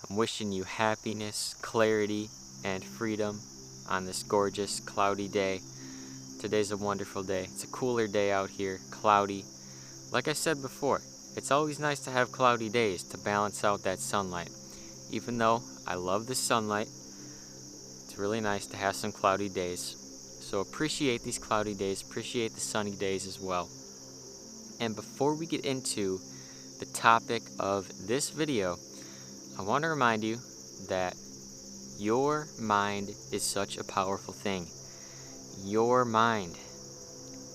I'm wishing you happiness, clarity, and freedom on this gorgeous, cloudy day. Today's a wonderful day. It's a cooler day out here, cloudy. Like I said before, it's always nice to have cloudy days to balance out that sunlight. Even though I love the sunlight, it's really nice to have some cloudy days. So appreciate these cloudy days, appreciate the sunny days as well. And before we get into the topic of this video, I want to remind you that your mind is such a powerful thing. Your mind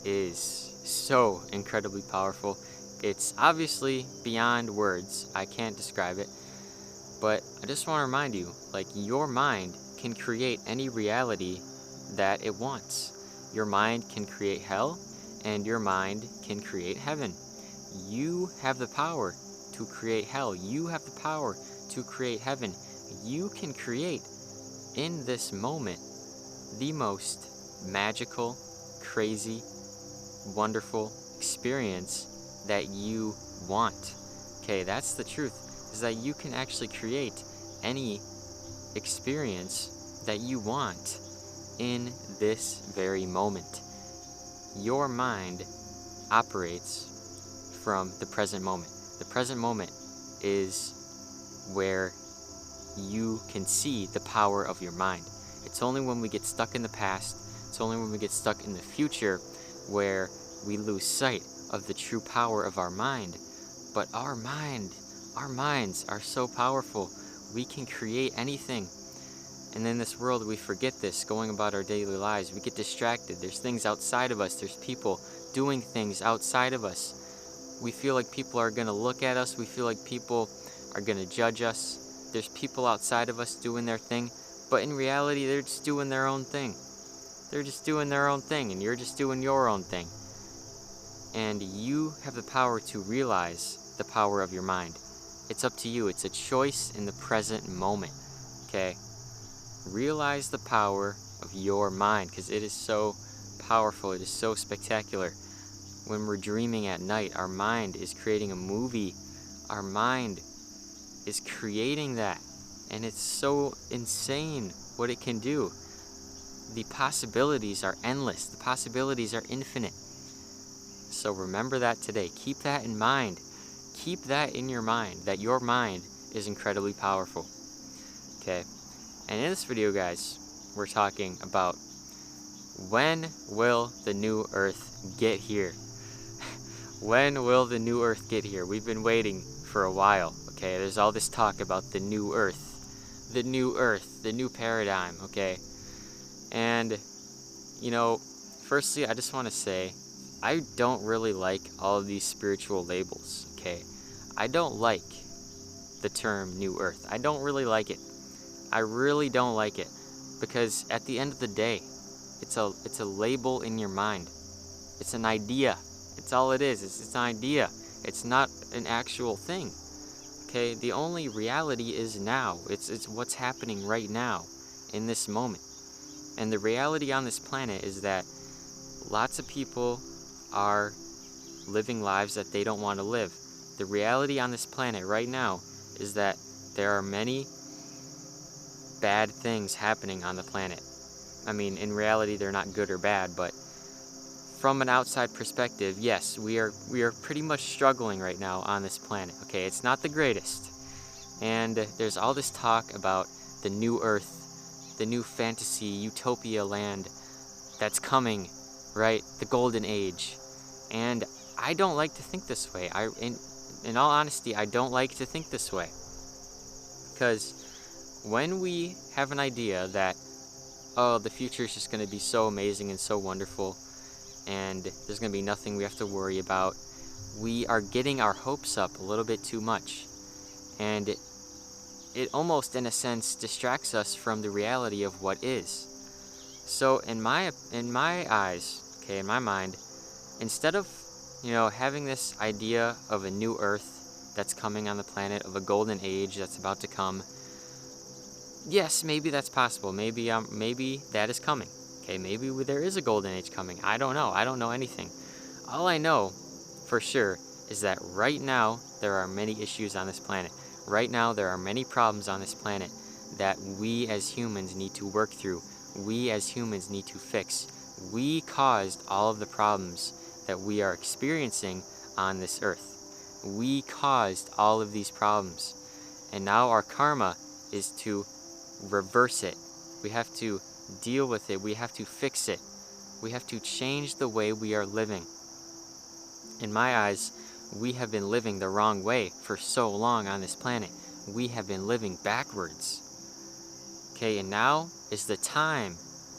is so incredibly powerful. It's obviously beyond words. I can't describe it. But I just want to remind you, like, your mind can create any reality that it wants. Your mind can create hell, and your mind can create heaven. You have the power to create hell. You have the power to create heaven. You can create in this moment the most magical, crazy, wonderful experience that you want. Okay, that's the truth, is that you can actually create any experience that you want in this very moment. Your mind operates from the present moment. The present moment is where you can see the power of your mind. It's only when we get stuck in the past, it's only when we get stuck in the future where we lose sight of the true power of our mind. But our minds are so powerful. We can create anything. And in this world, we forget this, going about our daily lives. We get distracted. There's things outside of us. There's people doing things outside of us. We feel like people are going to look at us. We feel like people are going to judge us. There's people outside of us doing their thing. But in reality, they're just doing their own thing. They're just doing their own thing, and you're just doing your own thing. And you have the power to realize the power of your mind. It's up to you. It's a choice in the present moment. Okay? Realize the power of your mind, because it is so powerful. It is so spectacular. When we're dreaming at night, our mind is creating a movie. Our mind is creating that. And it's so insane what it can do. The possibilities are endless. The possibilities are infinite. So remember that today. Keep that in mind. Keep that in your mind, that your mind is incredibly powerful. Okay? And in this video, guys, we're talking about when will the new Earth get here? When will the new Earth get here? We've been waiting for a while, okay? There's all this talk about the new Earth, the new paradigm, okay? And, you know, firstly, I just want to say, I don't really like all of these spiritual labels, okay? I don't like the term new Earth. I don't really like it. I really don't like it, because at the end of the day, it's a label in your mind. It's an idea. It's all it is. It's an idea. It's not an actual thing. Okay? The only reality is now. It's what's happening right now in this moment. And the reality on this planet is that lots of people are living lives that they don't want to live. The reality on this planet right now is that there are many bad things happening on the planet. I mean, in reality, they're not good or bad, but from an outside perspective, yes, we are pretty much struggling right now on this planet. Okay, it's not the greatest. And there's all this talk about the new Earth, the new fantasy utopia land that's coming, right? The golden age. And I don't like to think this way. In all honesty, I don't like to think this way. Because when we have an idea that, oh, the future is just going to be so amazing and so wonderful, and there's going to be nothing we have to worry about, we are getting our hopes up a little bit too much. And it almost, in a sense, distracts us from the reality of what is. So in my eyes, okay, in my mind, instead of, having this idea of a new Earth that's coming on the planet, of a golden age that's about to come, yes, maybe that's possible. Maybe that is coming. Okay, maybe there is a golden age coming. I don't know. I don't know anything. All I know for sure is that right now there are many issues on this planet. Right now, there are many problems on this planet that we as humans need to work through. We as humans need to fix. We caused all of the problems that we are experiencing on this earth. We caused all of these problems. And now our karma is to reverse it. We have to deal with it. We have to fix it. We have to change the way we are living. In my eyes, we have been living the wrong way for so long on this planet. We have been living backwards. Okay, and now is the time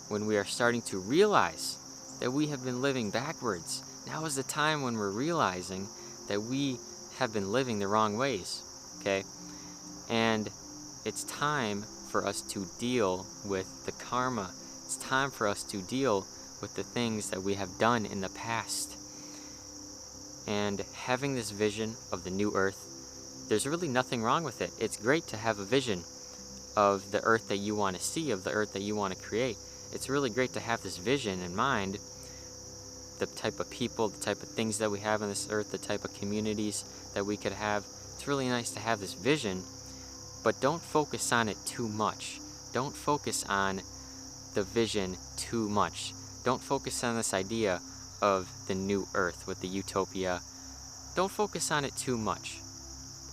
when we are starting to realize that we have been living backwards. Now is the time when we're realizing that we have been living the wrong ways. Okay, and it's time for us to deal with the karma. It's time for us to deal with the things that we have done in the past. And having this vision of the new earth, there's really nothing wrong with it. It's great to have a vision of the earth that you want to see, of the earth that you want to create. It's really great to have this vision in mind, the type of people, the type of things that we have on this earth, the type of communities that we could have. It's really nice to have this vision, but don't focus on it too much. Don't focus on the vision too much. Don't focus on this idea of the new earth with the utopia. Don't focus on it too much,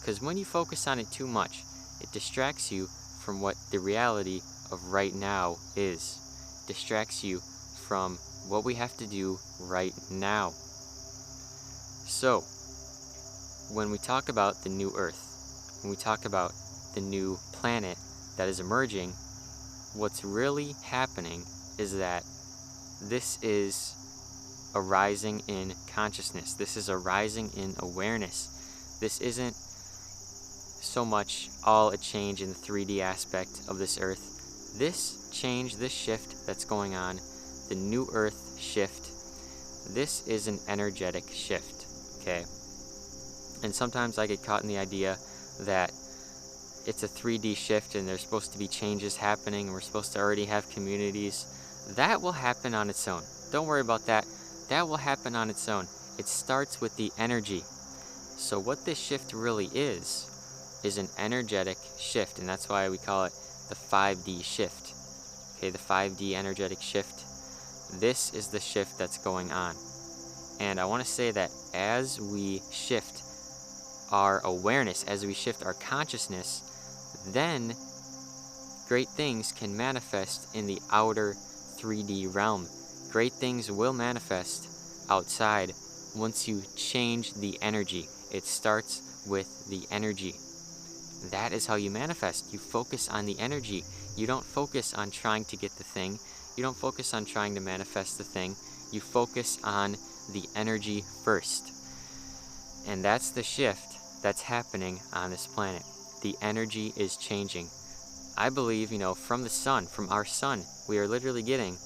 because when you focus on it too much, it distracts you from what the reality of right now is. It distracts you from what we have to do right now. So, when we talk about the new earth, when we talk about the new planet that is emerging, what's really happening is that this is a rising in consciousness. This is a rising in awareness. This isn't so much all a change in the 3D aspect of this earth. This change, this shift that's going on, the new earth shift, this is an energetic shift, okay? And sometimes I get caught in the idea that it's a 3D shift and there's supposed to be changes happening and we're supposed to already have communities. That will happen on its own. Don't worry about that. That will happen on its own. It starts with the energy. So what this shift really is an energetic shift, and that's why we call it the 5D shift. Okay, the 5D energetic shift. This is the shift that's going on. And I want to say that as we shift our awareness, as we shift our consciousness, then great things can manifest in the outer 3D realm. Great things will manifest outside once you change the energy. It starts with the energy. That is how you manifest. You focus on the energy. You don't focus on trying to get the thing. You don't focus on trying to manifest the thing. You focus on the energy first. And that's the shift that's happening on this planet. The energy is changing. I believe, from the sun, from our sun, we are literally getting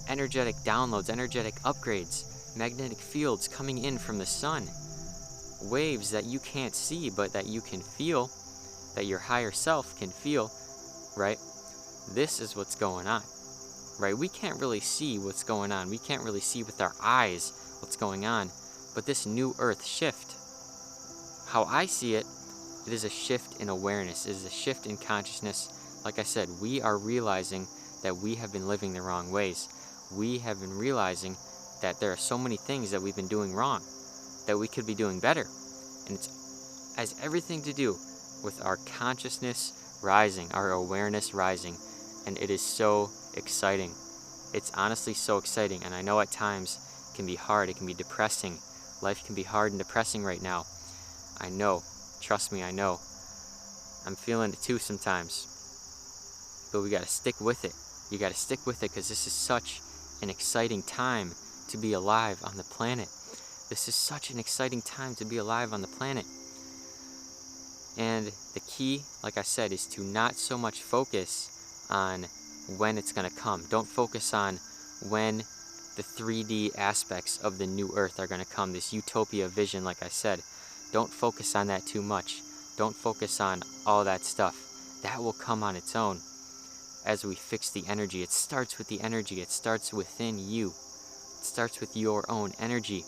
energetic downloads, energetic upgrades, magnetic fields coming in from the sun. Waves that you can't see, but that you can feel, that your higher self can feel, right? This is what's going on, right? We can't really see what's going on. We can't really see with our eyes what's going on. But this new earth shift, how I see it, it is a shift in awareness. It is a shift in consciousness. Like I said, we are realizing that we have been living the wrong ways. We have been realizing that there are so many things that we've been doing wrong, that we could be doing better. And it has everything to do with our consciousness rising, our awareness rising. And it is so exciting. It's honestly so exciting. And I know at times it can be hard. It can be depressing. Life can be hard and depressing right now. I know. Trust me, I know. I'm feeling it too sometimes. But we got to stick with it. You got to stick with it because this is such an exciting time to be alive on the planet. This is such an exciting time to be alive on the planet. And the key, like I said, is to not so much focus on when it's going to come. Don't focus on when the 3D aspects of the new earth are going to come, this utopia vision, like I said. Don't focus on that too much. Don't focus on all that stuff. That will come on its own as we fix the energy. It starts with the energy. It starts within you. It starts with your own energy.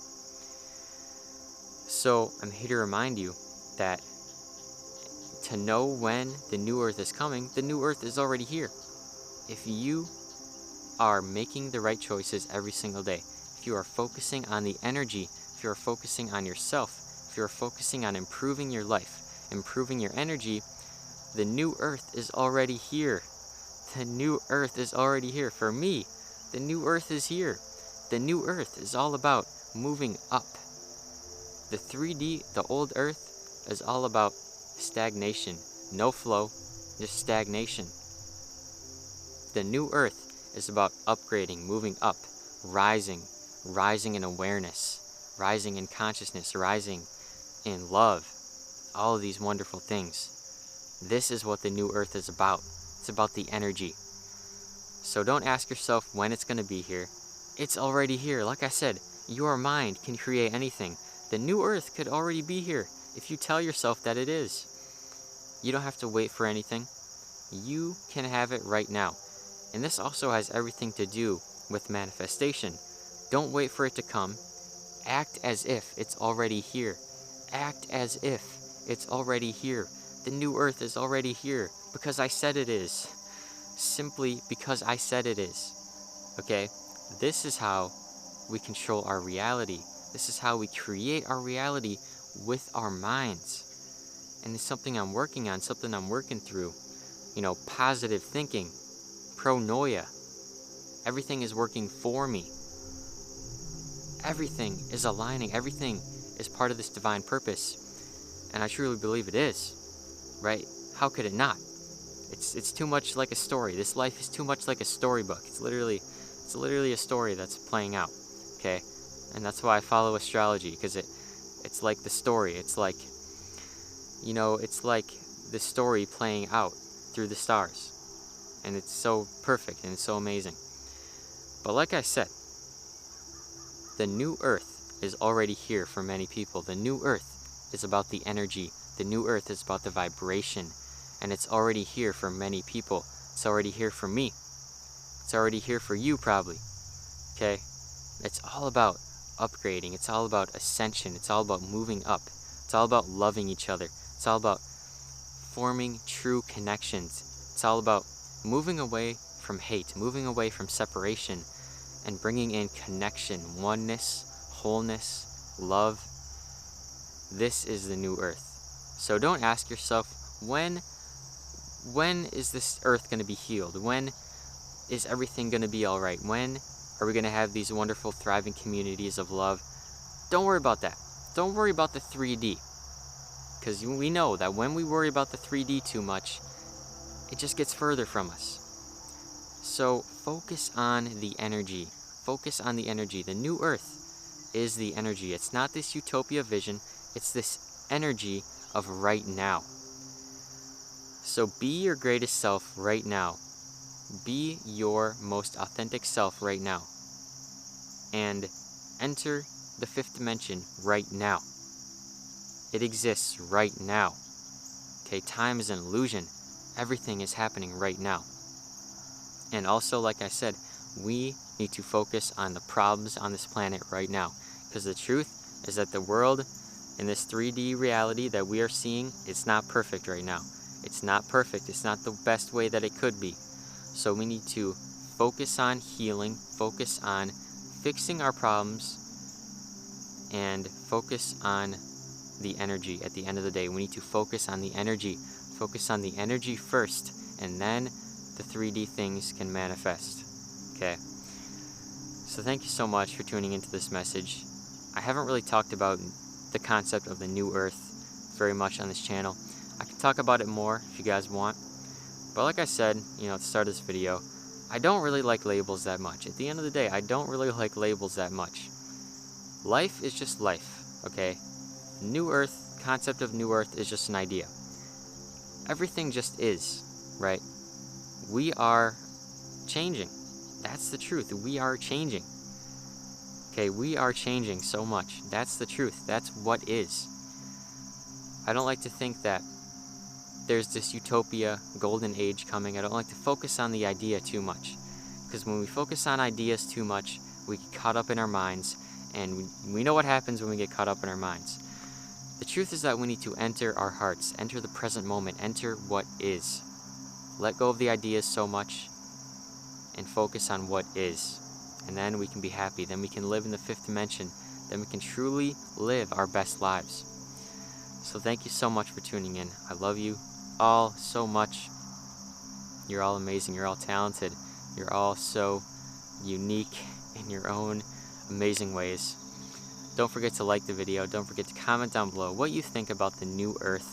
So I'm here to remind you that to know when the new earth is coming, the new earth is already here. If you are making the right choices every single day, if you are focusing on the energy, if you are focusing on yourself, if you are focusing on improving your life, improving your energy, the new earth is already here. The new earth is already here. For me, the new earth is here. The new earth is all about moving up. The 3D, the old earth, is all about stagnation. No flow, just stagnation. The new earth is about upgrading, moving up, rising in awareness, rising in consciousness, rising in love, all of these wonderful things. This is what the new earth is about. It's about the energy. So don't ask yourself when it's going to be here. It's already here. Like I said, your mind can create anything. The new earth could already be here if you tell yourself that it is. You don't have to wait for anything. You can have it right now. And this also has everything to do with manifestation. Don't wait for it to come. Act as if it's already here. Act as if it's already here. The new earth is already here because I said it is. Simply because I said it is. Okay? This is how we control our reality. This is how we create our reality with our minds. And it's something I'm working on, something I'm working through. Positive thinking, pronoia. Everything is working for me. Everything is aligning. Everything is part of this divine purpose. And I truly believe it is. Right? How could it not? It's too much like a story. This life is too much like a storybook. It's literally a story that's playing out. Okay? And that's why I follow astrology, because it's like the story. It's like the story playing out through the stars. And it's so perfect and it's so amazing. But like I said, the new earth is already here for many people. The new earth is about the energy. The new earth is about the vibration. And it's already here for many people. It's already here for me. It's already here for you probably. Okay? It's all about upgrading. It's all about ascension. It's all about moving up. It's all about loving each other. It's all about forming true connections. It's all about moving away from hate, moving away from separation, and bringing in connection, oneness, wholeness, love. This is the new earth. So don't ask yourself, when is this earth going to be healed? When is everything going to be all right? When are we going to have these wonderful, thriving communities of love? Don't worry about that. Don't worry about the 3D. Because we know that when we worry about the 3D too much, it just gets further from us. So focus on the energy. Focus on the energy. The new earth is the energy. It's not this utopia vision. It's this energy of right now. So be your greatest self right now. Be your most authentic self right now. And enter the fifth dimension right now. It exists right now. Okay, time is an illusion. Everything is happening right now. And also, like I said, we need to focus on the problems on this planet right now. Because the truth is that the world in this 3D reality that we are seeing, it's not perfect right now. It's not perfect. It's not the best way that it could be. So we need to focus on healing, focus on fixing our problems, and focus on the energy at the end of the day. We need to focus on the energy. Focus on the energy first, and then the 3D things can manifest. Okay? So thank you so much for tuning into this message. I haven't really talked about the concept of the new earth very much on this channel. I can talk about it more if you guys want. But like I said, at the start of this video, I don't really like labels that much. At the end of the day, I don't really like labels that much. Life is just life, okay? New earth, concept of new earth is just an idea. Everything just is, right? We are changing. That's the truth. We are changing. Okay, we are changing so much. That's the truth. That's what is. I don't like to think that there's this utopia, golden age coming. I don't like to focus on the idea too much. Because when we focus on ideas too much, we get caught up in our minds. And we know what happens when we get caught up in our minds. The truth is that we need to enter our hearts, enter the present moment, enter what is. Let go of the ideas so much and focus on what is. And then we can be happy. Then we can live in the fifth dimension. Then we can truly live our best lives. So thank you so much for tuning in. I love you all so much. You're all amazing. You're all talented. You're all so unique in your own amazing ways. Don't forget to like the video. Don't forget to comment down below what you think about the new Earth.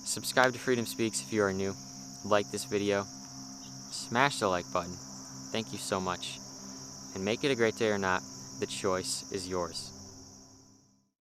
Subscribe to Freedom Speaks if you are new. Like this video. Smash the like button. Thank you so much. And make it a great day or not, the choice is yours.